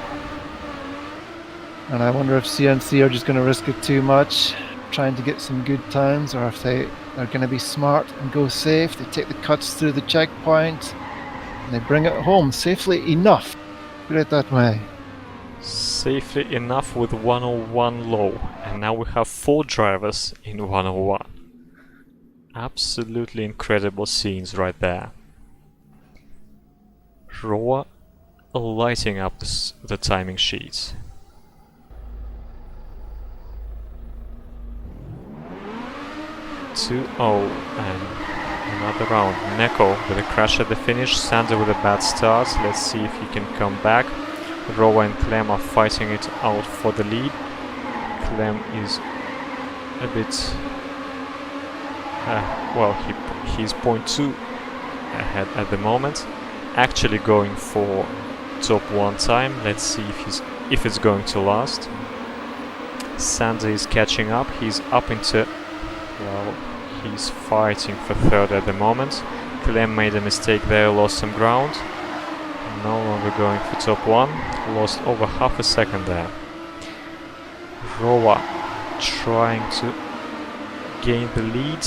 And I wonder if CMC are just going to risk it too much, trying to get some good times, or if they're going to be smart and go safe. They take the cuts through the checkpoint, and they bring it home safely enough. Put it that way. Safely enough with 101 low, and now we have 4 drivers in 101. Absolutely incredible scenes right there. Roa lighting up the timing sheets. 2-0 and another round. Neko with a crash at the finish, Sander with a bad start. Let's see if he can come back. Roa and Clem are fighting it out for the lead. Clem is a bit... he's 0.2 ahead at the moment. Actually going for top 1 time. Let's see if it's going to last. Sander is catching up. He's up into... well, he's fighting for 3rd at the moment. Clem made a mistake there, lost some ground. No longer going for top 1. Lost over half a second there. Roa trying to gain the lead.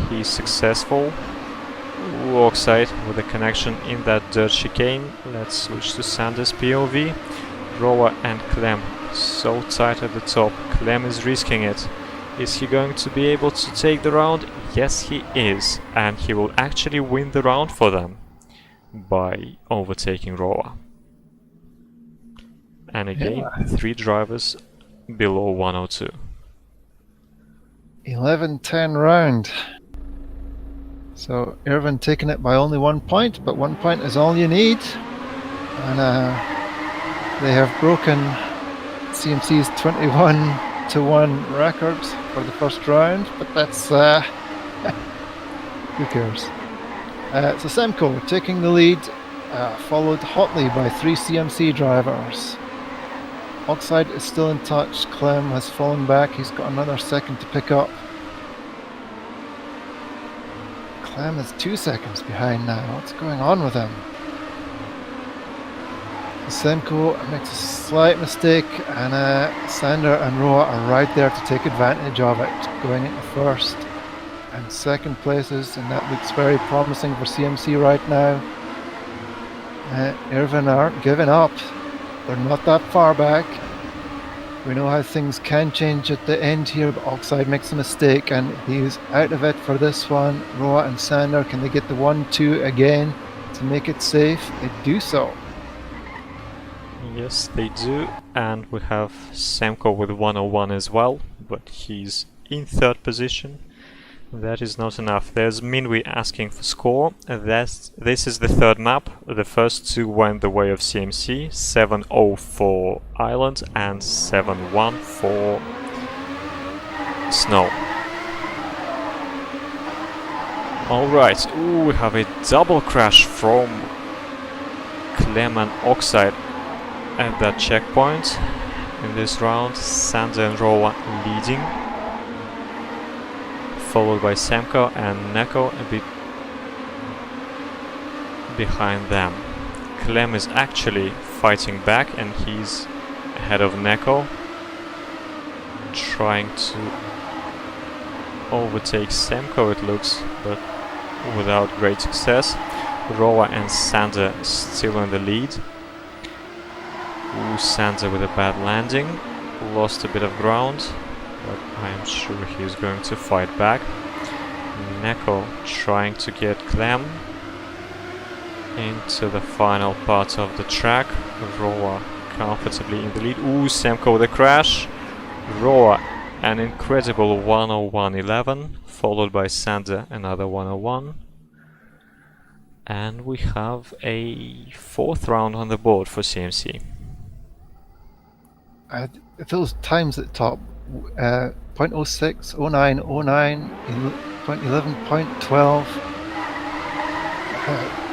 He's successful. Oxyde with a connection in that dirt chicane. Let's switch to Sander's POV. Roa and Clem so tight at the top. Clem is risking it. Is he going to be able to take the round? Yes, he is. And he will actually win the round for them by overtaking Roa. And again, 3 drivers below 102. 11-10 round. So Airven taking it by only 1 point, but 1 point is all you need. And they have broken CMC's 21-1 record for the first round, but that's who cares? So Cemko taking the lead, followed hotly by 3 CMC drivers. Oxyde is still in touch. Clem has fallen back. He's got another second to pick up. Clem is 2 seconds behind now. What's going on with him? Cemko makes a slight mistake, and Sander and Roa are right there to take advantage of it, going into 1st and 2nd places, and that looks very promising for CMC right now. Airven aren't giving up. They're not that far back. We know how things can change at the end here, but Oxyde makes a mistake and he's out of it for this one. Roa and Sander, can they get the 1-2 again to make it safe? They do so. Yes, they do, and we have Cemko with 101 as well, but he's in 3rd position. That is not enough. There's Minwi asking for score. This is the 3rd map. The first 2 went the way of CMC. 7-0 for Island and 7-1 for Snow. Alright, we have a double crash from Clem and Oxyde at that checkpoint. In this round, Sander and Roa leading, followed by Cemko and Neko a bit behind them. Clem is actually fighting back and he's ahead of Neko, trying to overtake Cemko it looks, but without great success. Roa and Sander still in the lead. Sander with a bad landing, lost a bit of ground, but I am sure he's going to fight back. Neko trying to get Clem into the final part of the track. Roa comfortably in the lead. Cemko with a crash. Roa an incredible 101.11, followed by Sander another 101. And we have a 4th round on the board for CMC. Those times at the top .06, 09, 09, 0.11, 0.12.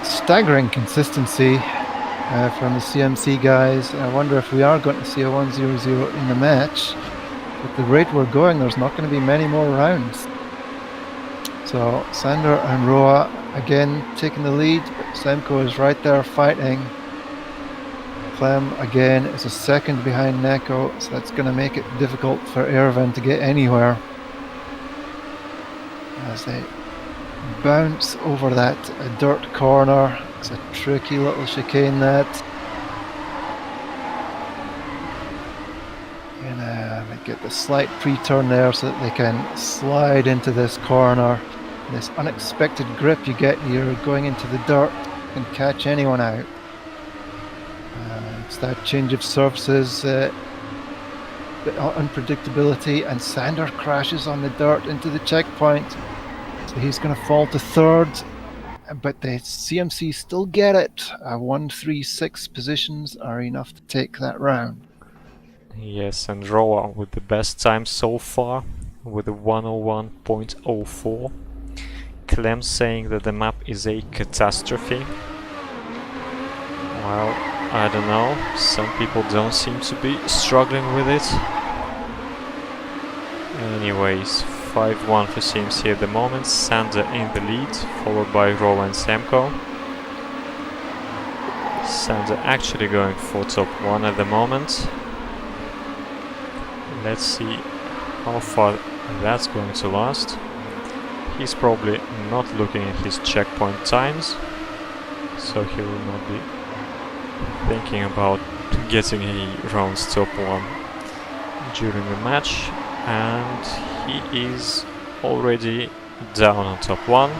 Staggering consistency from the CMC guys. I wonder if we are going to see a 1-0-0 in the match. At the rate we're going, there's not going to be many more rounds. So Sander and Roa again taking the lead, but Cemko is right there fighting. Clem again is a second behind Neko, so that's going to make it difficult for Airven to get anywhere as they bounce over that dirt corner. It's a tricky little chicane that. And get the slight pre-turn there so that they can slide into this corner. This unexpected grip you get here going into the dirt can catch anyone out. It's that change of surfaces, bit of unpredictability, and Sander crashes on the dirt into the checkpoint. So he's going to fall to third, but the CMC still get it. 1-3-6 positions are enough to take that round. Yes, and Roa with the best time so far, with a 101.04. Clem saying that the map is a catastrophe. Well, I don't know, some people don't seem to be struggling with it. Anyways, 5-1 for CMC at the moment, Sander in the lead, followed by Roa and Cemko. Sander actually going for top 1 at the moment. Let's see how far that's going to last. He's probably not looking at his checkpoint times, so he will not be thinking about getting a round's top 1 during the match. And he is already down on top 1,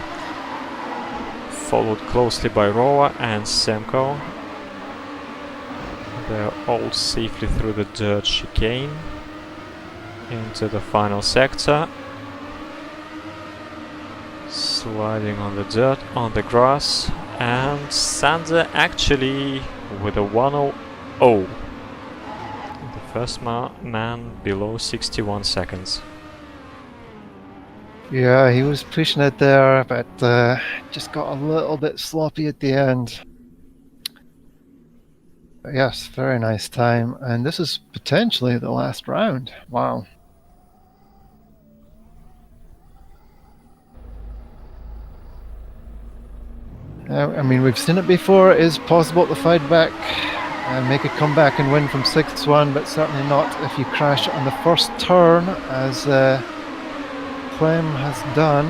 followed closely by Roa and Cemko. They're all safely through the dirt chicane into the final sector, sliding on the dirt, on the grass, and Sander actually with a 1:00. The first man below 61 seconds. Yeah, he was pushing it there, but just got a little bit sloppy at the end. But yes, very nice time, and this is potentially the last round. Wow. I mean, we've seen it before. It is possible to fight back and make a comeback and win from 6-1, but certainly not if you crash on the first turn, as Clem has done.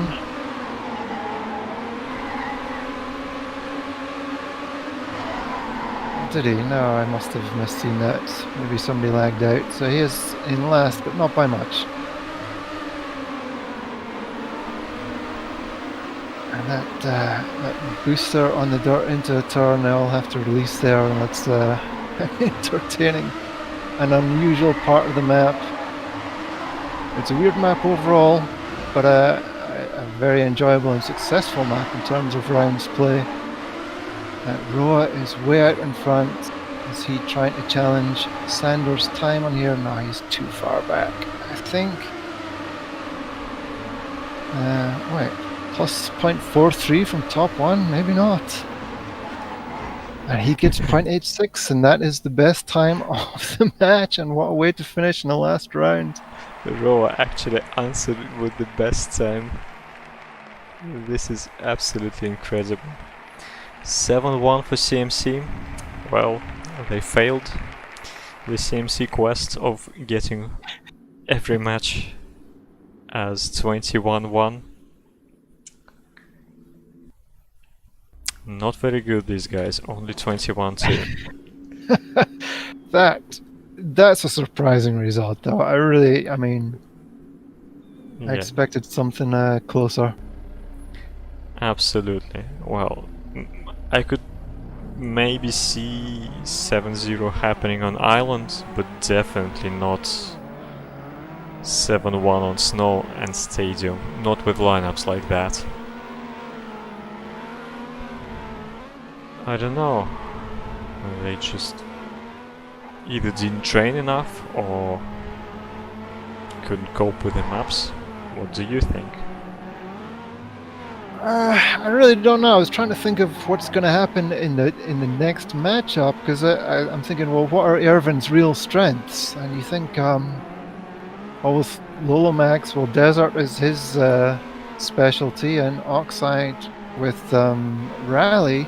Did he? No, I must have misseen that. Maybe somebody lagged out. So he is in last, but not by much. And that booster on the dirt into a turn, they'll have to release there, and that's entertaining, an unusual part of the map. It's a weird map overall, but a very enjoyable and successful map in terms of rounds play. Roa is way out in front. Is he trying to challenge Sander's time on here? No, he's too far back, I think. Wait. Plus 0.43 from top 1? Maybe not. And he gets 0.86, and that is the best time of the match, and what a way to finish in the last round. Roa actually answered with the best time. This is absolutely incredible. 7-1 for CMC. Well, they failed the CMC quest of getting every match as 21-1. Not very good, these guys. Only 21-2. That's a surprising result, though. I mean, I expected something closer. Absolutely. Well, I could maybe see 7-0 happening on island, but definitely not 7-1 on snow and stadium. Not with lineups like that. I don't know. They just either didn't train enough or couldn't cope with the maps. What do you think? I really don't know. I was trying to think of what's going to happen in the next matchup, because I'm thinking, well, what are Airven's real strengths? And you think, well, with Lolomax, well, Desert is his specialty, and Oxyde with Rally.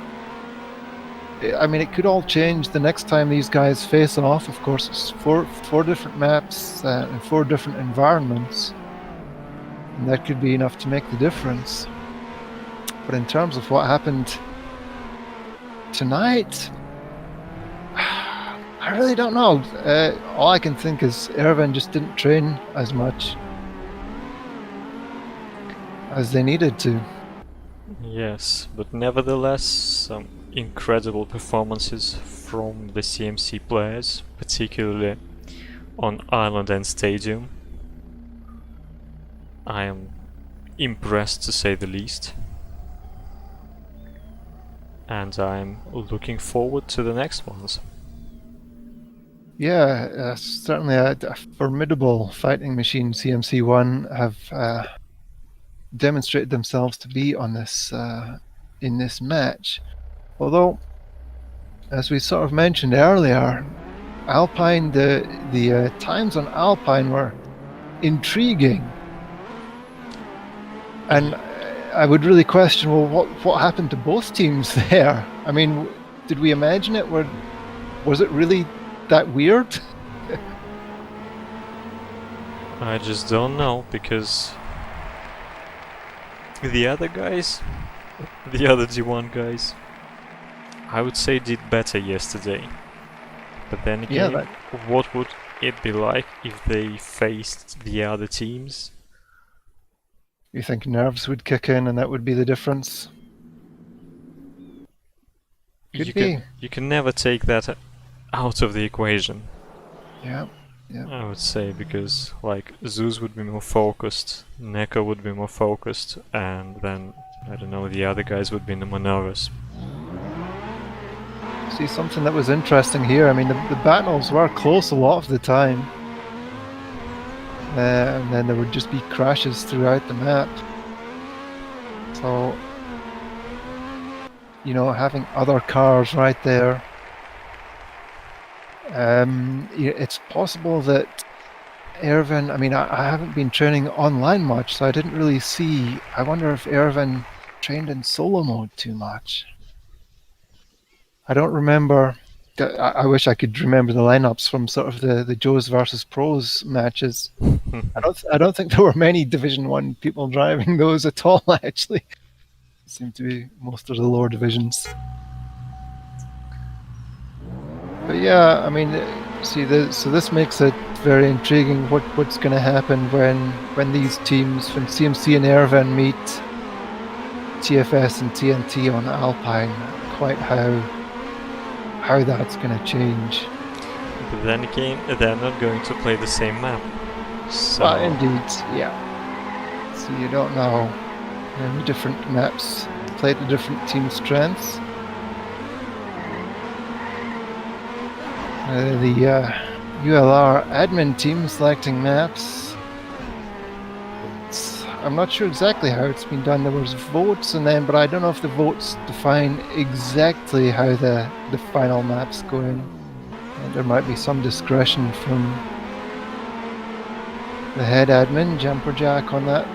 I mean, it could all change the next time these guys face off. Of course, it's four different maps and 4 different environments, and that could be enough to make the difference. But in terms of what happened tonight, I really don't know. All I can think is Airven just didn't train as much as they needed to. Yes, but nevertheless, some incredible performances from the CMC players, particularly on Island and Stadium. I am impressed, to say the least. And I'm looking forward to the next ones. Yeah, certainly a formidable fighting machine. CMC1 have demonstrated themselves to be on this in this match. Although, as we sort of mentioned earlier, Alpine, the times on Alpine were intriguing, and I would really question, well, what happened to both teams there? I mean, did we imagine it? Was it really that weird? I just don't know, because the other guys, the other D1 guys, I would say did better yesterday. But then again, Yeah, what would it be like if they faced the other teams? You think nerves would kick in and that would be the difference? Could be. You can never take that out of the equation. Yeah. I would say, because like Zooz would be more focused, Neko would be more focused, and then I don't know, the other guys would be more nervous. See, something that was interesting here, I mean, the battles were close a lot of the time. And then there would just be crashes throughout the map. So, you know, having other cars right there, it's possible that Airven, I mean, I haven't been training online much, so I didn't really see. I wonder if Airven trained in solo mode too much. I don't remember. I wish I could remember the lineups from sort of the Joes versus Pros matches. I don't think there were many Division 1 people driving those at all, actually. Seemed to be most of the lower divisions. But yeah, I mean, see, so this makes it very intriguing what's going to happen when these teams, when CMC and Airven meet TFS and TNT on Alpine, quite how that's going to change. But then again, they're not going to play the same map. So Well, indeed, yeah. So you don't know. The different maps play to different team strengths. The ULR admin team selecting maps. I'm not sure exactly how it's been done. There was votes and then, but I don't know if the votes define exactly how the final maps go in. And there might be some discretion from the head admin, JumperJack, on that.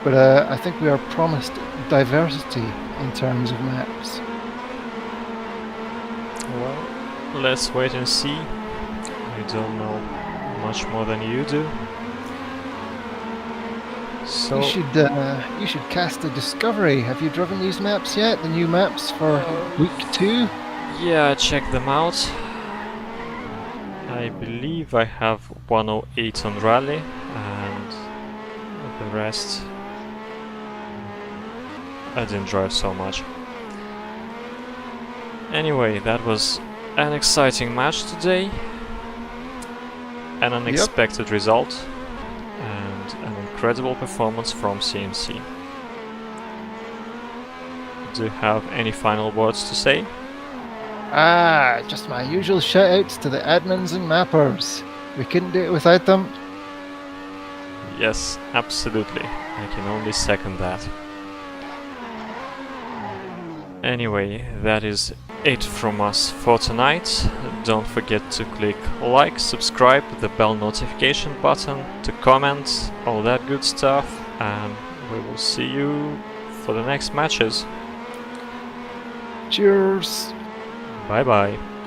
But I think we are promised diversity in terms of maps. well, let's wait and see. I don't know much more than you do. So You should cast a discovery. Have you driven these maps yet? The new maps for week 2? yeah, check them out. I believe I have 108 on Rally, and the rest I didn't drive so much. Anyway, that was an exciting match today, an unexpected result, and an incredible performance from CMC. Do you have any final words to say? Just my usual shoutouts to the admins and mappers. We couldn't do it without them. Yes, absolutely. I can only second that. Anyway, that is it from us for tonight. Don't forget to click like, subscribe, the bell notification button, to comment, all that good stuff, and we will see you for the next matches. Cheers! Bye bye.